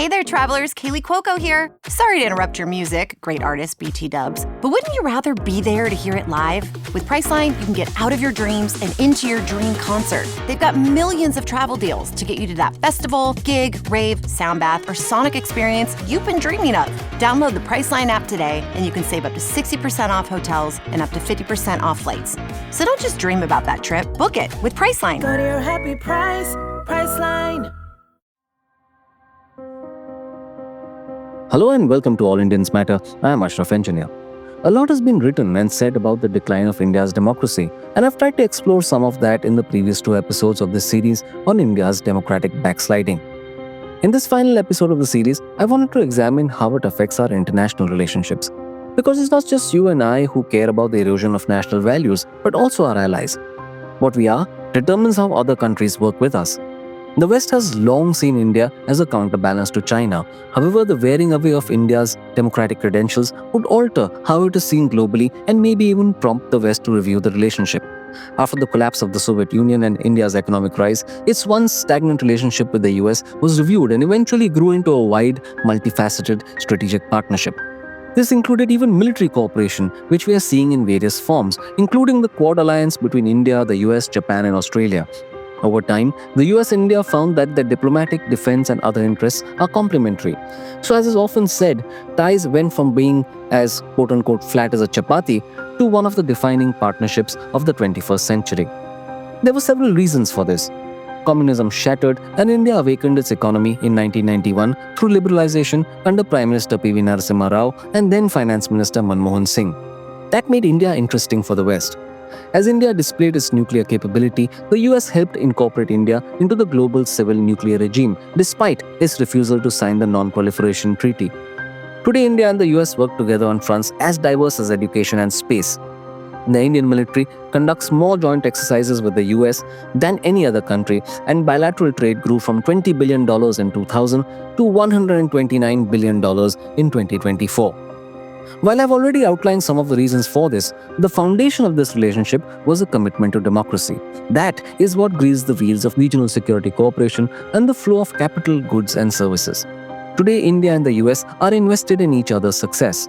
Hey there, travelers. Kaylee Cuoco here. Sorry to interrupt your music, great artist BT Dubs, but wouldn't you rather be there to hear it live? With Priceline, you can get out of your dreams and into your dream concert. They've got millions of travel deals to get you to that festival, gig, rave, sound bath, or sonic experience you've been dreaming of. Download the Priceline app today, and you can save up to 60% off hotels and up to 50% off flights. So don't just dream about that trip. Book it with Priceline. Go to your happy price, Priceline. Hello and welcome to All Indians Matter. I am Ashraf Engineer. A lot has been written and said about the decline of India's democracy, and I've tried to explore some of that in the previous 2 episodes of this series on India's democratic backsliding. In this final episode of the series, I wanted to examine how it affects our international relationships. Because it's not just you and I who care about the erosion of national values, but also our allies. What we are determines how other countries work with us. The West has long seen India as a counterbalance to China. However, the wearing away of India's democratic credentials would alter how it is seen globally and maybe even prompt the West to review the relationship. After the collapse of the Soviet Union and India's economic rise, its once stagnant relationship with the US was reviewed and eventually grew into a wide, multifaceted strategic partnership. This included even military cooperation, which we are seeing in various forms, including the Quad alliance between India, the US, Japan, and Australia. Over time, the US and India found that their diplomatic, defense, and other interests are complementary. So, as is often said, ties went from being as quote-unquote flat as a chapati to one of the defining partnerships of the 21st century. There were several reasons for this. Communism shattered and India awakened its economy in 1991 through liberalization under Prime Minister P.V. Narasimha Rao and then Finance Minister Manmohan Singh. That made India interesting for the West. As India displayed its nuclear capability, the US helped incorporate India into the global civil nuclear regime, despite its refusal to sign the Non-Proliferation Treaty. Today, India and the US work together on fronts as diverse as education and space. The Indian military conducts more joint exercises with the US than any other country, and bilateral trade grew from $20 billion in 2000 to $129 billion in 2024. While I've already outlined some of the reasons for this, the foundation of this relationship was a commitment to democracy. That is what greased the wheels of regional security cooperation and the flow of capital, goods, and services. Today, India and the US are invested in each other's success.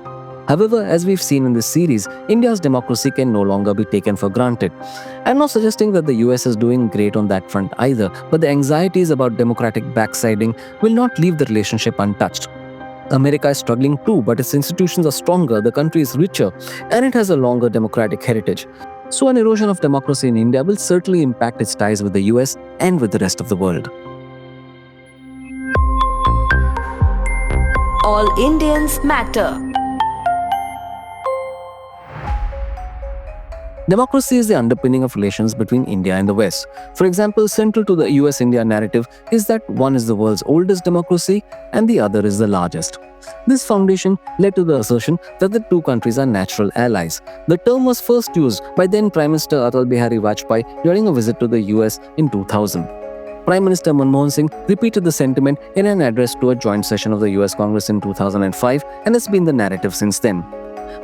However, as we've seen in this series, India's democracy can no longer be taken for granted. I'm not suggesting that the US is doing great on that front either, but the anxieties about democratic backsliding will not leave the relationship untouched. America is struggling too, but its institutions are stronger, the country is richer, and it has a longer democratic heritage. So an erosion of democracy in India will certainly impact its ties with the US and with the rest of the world. All Indians matter. Democracy is the underpinning of relations between India and the West. For example, central to the US-India narrative is that one is the world's oldest democracy and the other is the largest. This foundation led to the assertion that the two countries are natural allies. The term was first used by then Prime Minister Atal Bihari Vajpayee during a visit to the US in 2000. Prime Minister Manmohan Singh repeated the sentiment in an address to a joint session of the US Congress in 2005, and it's been the narrative since then.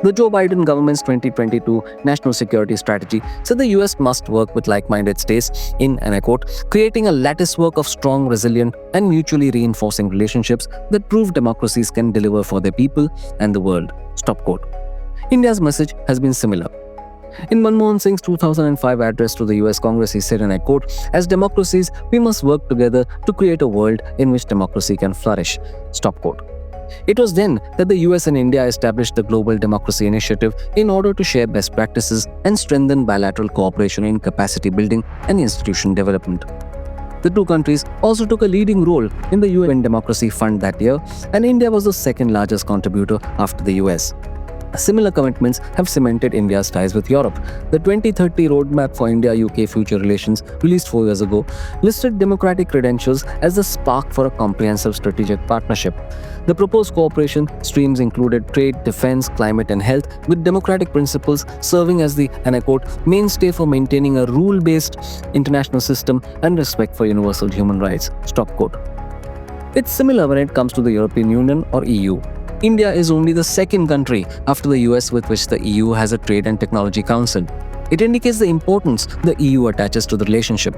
The Joe Biden government's 2022 national security strategy said the US must work with like-minded states in, and I quote, creating a latticework of strong, resilient, and mutually reinforcing relationships that prove democracies can deliver for their people and the world. Stop quote. India's message has been similar. In Manmohan Singh's 2005 address to the US Congress, he said, and I quote, as democracies, we must work together to create a world in which democracy can flourish. Stop quote. It was then that the US and India established the Global Democracy Initiative in order to share best practices and strengthen bilateral cooperation in capacity building and institution development. The two countries also took a leading role in the UN Democracy Fund that year, and India was the second largest contributor after the US. Similar commitments have cemented India's ties with Europe. The 2030 Roadmap for India-UK Future Relations, released 4 years ago, listed democratic credentials as the spark for a comprehensive strategic partnership. The proposed cooperation streams included trade, defense, climate, and health, with democratic principles serving as the, and I quote, mainstay for maintaining a rule-based international system and respect for universal human rights. Stop quote. It's similar when it comes to the European Union or EU. India is only the second country after the US with which the EU has a Trade and Technology Council. It indicates the importance the EU attaches to the relationship.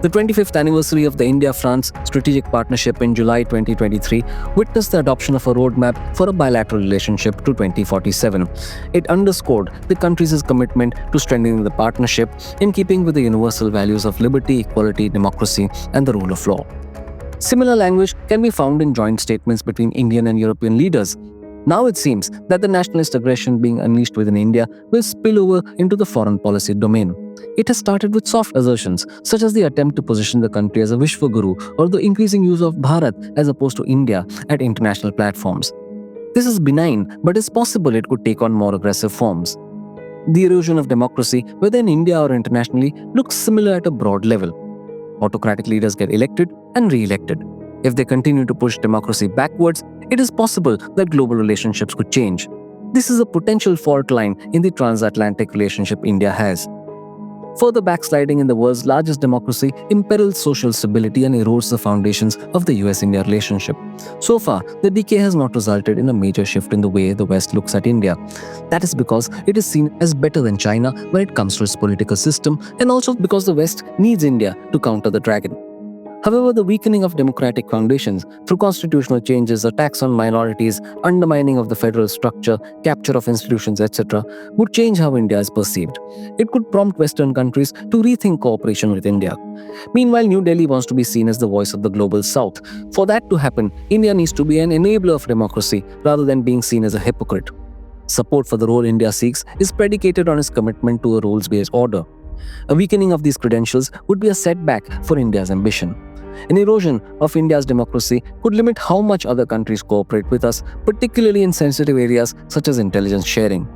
The 25th anniversary of the India-France strategic partnership in July 2023 witnessed the adoption of a roadmap for a bilateral relationship to 2047. It underscored the countries' commitment to strengthening the partnership in keeping with the universal values of liberty, equality, democracy, and the rule of law. Similar language can be found in joint statements between Indian and European leaders. Now it seems that the nationalist aggression being unleashed within India will spill over into the foreign policy domain. It has started with soft assertions, such as the attempt to position the country as a Vishwaguru or the increasing use of Bharat as opposed to India at international platforms. This is benign, but it's possible it could take on more aggressive forms. The erosion of democracy, whether in India or internationally, looks similar at a broad level. Autocratic leaders get elected and re-elected. If they continue to push democracy backwards, it is possible that global relationships could change. This is a potential fault line in the transatlantic relationship India has. Further backsliding in the world's largest democracy imperils social stability and erodes the foundations of the US-India relationship. So far, the decay has not resulted in a major shift in the way the West looks at India. That is because it is seen as better than China when it comes to its political system, and also because the West needs India to counter the dragon. However, the weakening of democratic foundations through constitutional changes, attacks on minorities, undermining of the federal structure, capture of institutions, etc., would change how India is perceived. It could prompt Western countries to rethink cooperation with India. Meanwhile, New Delhi wants to be seen as the voice of the global South. For that to happen, India needs to be an enabler of democracy rather than being seen as a hypocrite. Support for the role India seeks is predicated on its commitment to a rules-based order. A weakening of these credentials would be a setback for India's ambition. An erosion of India's democracy could limit how much other countries cooperate with us, particularly in sensitive areas such as intelligence sharing.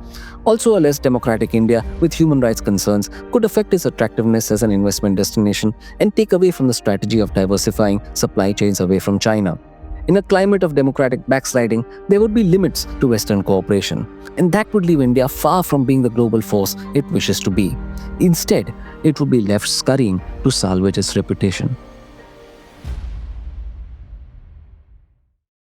Also, a less democratic India with human rights concerns could affect its attractiveness as an investment destination and take away from the strategy of diversifying supply chains away from China. In a climate of democratic backsliding, there would be limits to Western cooperation, and that would leave India far from being the global force it wishes to be. Instead, it would be left scurrying to salvage its reputation.